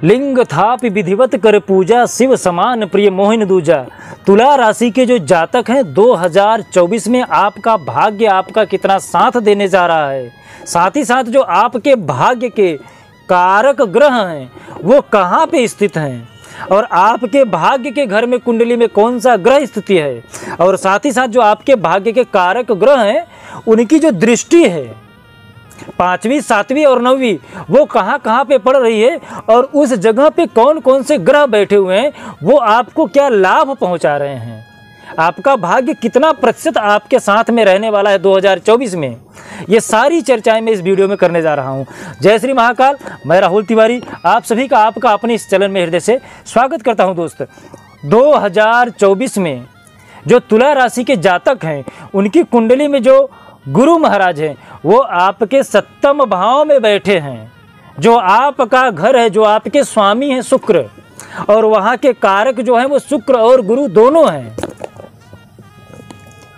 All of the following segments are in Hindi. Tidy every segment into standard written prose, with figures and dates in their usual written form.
लिंग थापि विधिवत कर पूजा, शिव समान प्रिय मोहिन दूजा। तुला राशि के जो जातक हैं 2024 में आपका भाग्य आपका कितना साथ देने जा रहा है, साथ ही साथ जो आपके भाग्य के कारक ग्रह हैं वो कहाँ पे स्थित हैं और आपके भाग्य के घर में कुंडली में कौन सा ग्रह स्थिति है, और साथ ही साथ जो आपके भाग्य के कारक ग्रह हैं उनकी जो दृष्टि है 5वीं 7वीं और 9वीं वो कहाँ कहाँ पे पड़ रही है और उस जगह पे कौन कौन से ग्रह बैठे हुए हैं, वो आपको क्या लाभ पहुँचा रहे हैं, आपका भाग्य कितना प्रतिशत आपके साथ में रहने वाला है 2024 में, ये सारी चर्चाएं मैं इस वीडियो में करने जा रहा हूं। जय श्री महाकाल। मैं राहुल तिवारी आप सभी का आपका अपने इस चैनल में हृदय से स्वागत करता हूं। दोस्त 2024 में जो तुला राशि के जातक हैं उनकी कुंडली में जो गुरु महाराज हैं वो आपके 7वें भाव में बैठे हैं, जो आपका घर है, जो आपके स्वामी हैं शुक्र, और वहाँ के कारक जो हैं वो शुक्र और गुरु दोनों हैं।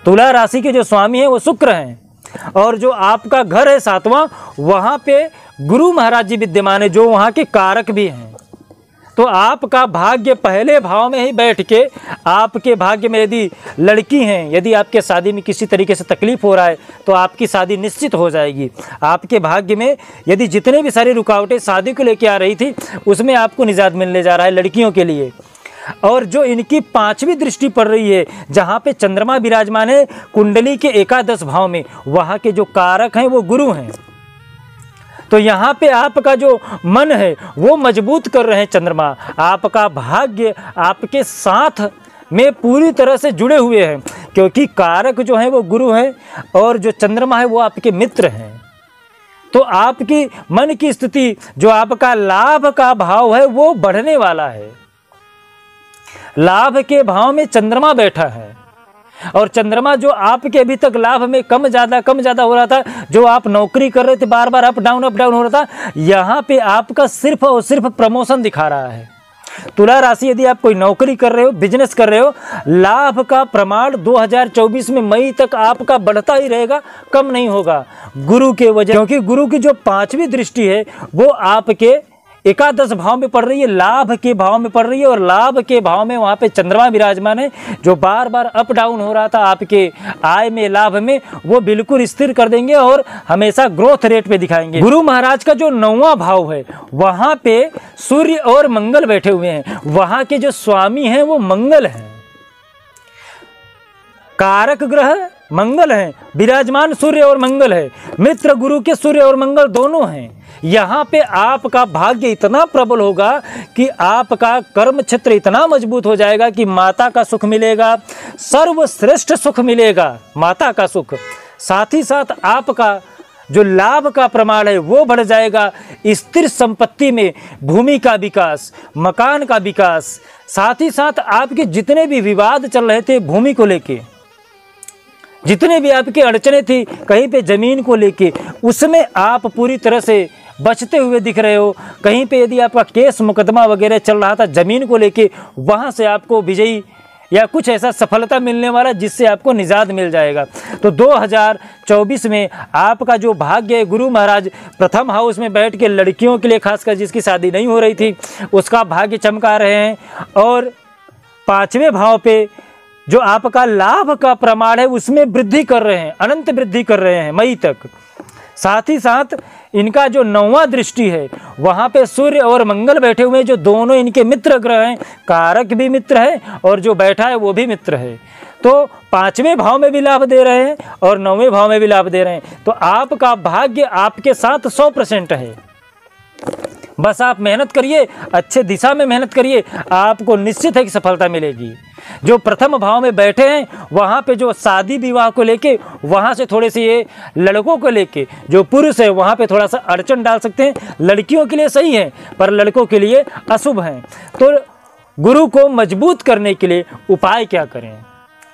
तुला राशि के जो स्वामी हैं वो शुक्र हैं और जो आपका घर है 7वां वहाँ पे गुरु महाराज जी विद्यमान है जो वहाँ के कारक भी हैं। तो आपका भाग्य पहले भाव में ही बैठ के आपके भाग्य में यदि लड़की हैं, यदि आपके शादी में किसी तरीके से तकलीफ हो रहा है तो आपकी शादी निश्चित हो जाएगी। आपके भाग्य में यदि जितने भी सारी रुकावटें शादी को लेकर आ रही थी उसमें आपको निजात मिलने जा रहा है लड़कियों के लिए। और जो इनकी 5वीं दृष्टि पड़ रही है जहाँ पे चंद्रमा विराजमान है कुंडली के एकादश भाव में, वहाँ के जो कारक हैं वो गुरु हैं। तो यहाँ पे आपका जो मन है वो मजबूत कर रहे हैं चंद्रमा, आपका भाग्य आपके साथ में पूरी तरह से जुड़े हुए हैं क्योंकि कारक जो हैं वो गुरु हैं और जो चंद्रमा है वो आपके मित्र हैं। तो आपकी मन की स्थिति जो आपका लाभ का भाव है वो बढ़ने वाला है। लाभ के भाव में चंद्रमा बैठा है और चंद्रमा जो आपके अभी तक लाभ में कम ज़्यादा हो रहा था, जो आप नौकरी कर रहे थे बार बार अप डाउन हो रहा था, यहाँ पे आपका सिर्फ और सिर्फ प्रमोशन दिखा रहा है। तुला राशि यदि आप कोई नौकरी कर रहे हो, बिजनेस कर रहे हो, लाभ का प्रमाण 2024 में मई तक आपका बढ़ता ही रहेगा, कम नहीं होगा गुरु के वजह, क्योंकि गुरु की जो 5वीं दृष्टि है वो आपके एकादश भाव में पड़ रही है, लाभ के भाव में पड़ रही है और लाभ के भाव में वहाँ पे चंद्रमा विराजमान है जो बार बार अप डाउन हो रहा था आपके आय में, लाभ में, वो बिल्कुल स्थिर कर देंगे और हमेशा ग्रोथ रेट पे दिखाएंगे। गुरु महाराज का जो 9वां भाव है वहाँ पे सूर्य और मंगल बैठे हुए हैं, वहाँ के जो स्वामी हैं वो मंगल हैं, कारक ग्रह मंगल हैं, विराजमान सूर्य और मंगल है, मित्र गुरु के सूर्य और मंगल दोनों हैं। यहाँ पे आपका भाग्य इतना प्रबल होगा कि आपका कर्म क्षेत्र इतना मजबूत हो जाएगा कि माता का सुख मिलेगा, सर्वश्रेष्ठ सुख मिलेगा, माता का सुख। साथ ही साथ आपका जो लाभ का प्रमाण है वो बढ़ जाएगा, स्थिर संपत्ति में भूमि का विकास, मकान का विकास, साथ ही साथ आपके जितने भी विवाद चल रहे थे भूमि को लेके, जितने भी आपकी अड़चने थी कहीं पे ज़मीन को लेके, उसमें आप पूरी तरह से बचते हुए दिख रहे हो। कहीं पे यदि आपका केस मुकदमा वगैरह चल रहा था ज़मीन को लेके, वहाँ से आपको विजयी या कुछ ऐसा सफलता मिलने वाला जिससे आपको निजात मिल जाएगा। तो 2024 में आपका जो भाग्य है, गुरु महाराज प्रथम हाउस में बैठ के लड़कियों के लिए खासकर जिसकी शादी नहीं हो रही थी उसका भाग्य चमका रहे हैं और 5वें भाव पे जो आपका लाभ का प्रमाण है उसमें वृद्धि कर रहे हैं, अनंत वृद्धि कर रहे हैं मई तक। साथ ही साथ इनका जो 9वां दृष्टि है वहाँ पे सूर्य और मंगल बैठे हुए हैं जो दोनों इनके मित्र ग्रह हैं, कारक भी मित्र है और जो बैठा है वो भी मित्र है। तो 5वें भाव में भी लाभ दे रहे हैं और 9वें भाव में भी लाभ दे रहे हैं। तो आपका भाग्य आपके साथ 100% है। बस आप मेहनत करिए, अच्छे दिशा में मेहनत करिए, आपको निश्चित है कि सफलता मिलेगी। जो प्रथम भाव में बैठे हैं वहाँ पे जो शादी विवाह को लेके, वहाँ से थोड़े से ये लड़कों को लेके जो पुरुष है वहाँ पे थोड़ा सा अड़चन डाल सकते हैं। लड़कियों के लिए सही है पर लड़कों के लिए अशुभ हैं। तो गुरु को मजबूत करने के लिए उपाय क्या करें,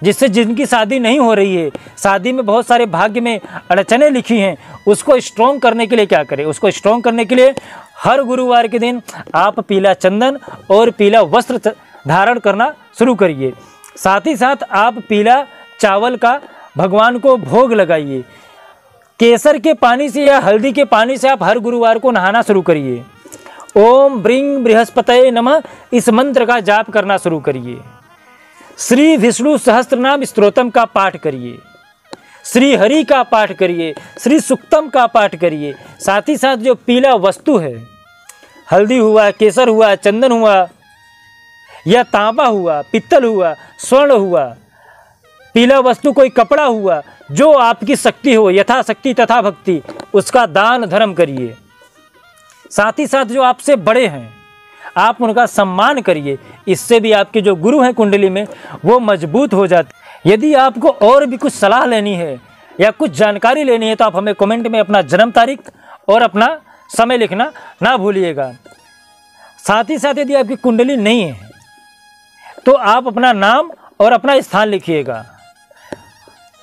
जिससे जिनकी शादी नहीं हो रही है, शादी में बहुत सारे भाग्य में अड़चनें लिखी हैं, उसको स्ट्रॉन्ग करने के लिए क्या करें। उसको स्ट्रॉन्ग करने के लिए हर गुरुवार के दिन आप पीला चंदन और पीला वस्त्र धारण करना शुरू करिए। साथ ही साथ आप पीला चावल का भगवान को भोग लगाइए। केसर के पानी से या हल्दी के पानी से आप हर गुरुवार को नहाना शुरू करिए ओम ब्रींग बृहस्पतये नमः इस मंत्र का जाप करना शुरू करिए। श्री विष्णु सहस्त्रनाम स्तोत्रम का पाठ करिए, श्री हरि का पाठ करिए, श्री सुक्तम का पाठ करिए। साथ ही साथ जो पीला वस्तु है, हल्दी हुआ, केसर हुआ, चंदन हुआ, या तांबा हुआ, पित्तल हुआ, स्वर्ण हुआ, पीला वस्तु कोई कपड़ा हुआ, जो आपकी शक्ति हो, यथाशक्ति तथा भक्ति, उसका दान धर्म करिए। साथ ही साथ जो आपसे बड़े हैं, आप उनका सम्मान करिए। इससे भी आपके जो गुरु हैं कुंडली में, वो मजबूत हो जाते। यदि आपको और भी कुछ सलाह लेनी है या कुछ जानकारी लेनी है तो आप हमें कमेंट में अपना जन्म तारीख और अपना समय लिखना ना भूलिएगा। साथ ही साथ यदि आपकी कुंडली नहीं है तो आप अपना नाम और अपना स्थान लिखिएगा।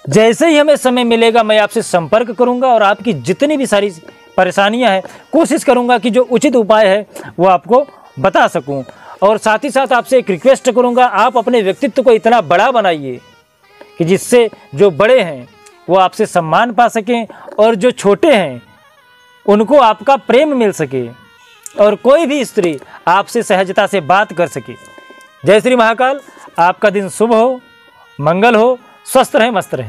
जैसे ही हमें समय मिलेगा मैं आपसे संपर्क करूंगा और आपकी जितनी भी सारी परेशानियां हैं कोशिश करूंगा कि जो उचित उपाय है वो आपको बता सकूं। और साथ ही साथ आपसे एक रिक्वेस्ट करूंगा, आप अपने व्यक्तित्व को इतना बड़ा बनाइए कि जिससे जो बड़े हैं वो आपसे सम्मान पा सकें और जो छोटे हैं उनको आपका प्रेम मिल सके और कोई भी स्त्री आपसे सहजता से बात कर सके। जय श्री महाकाल। आपका दिन शुभ हो, मंगल हो, स्वस्थ रहें, मस्त रहें।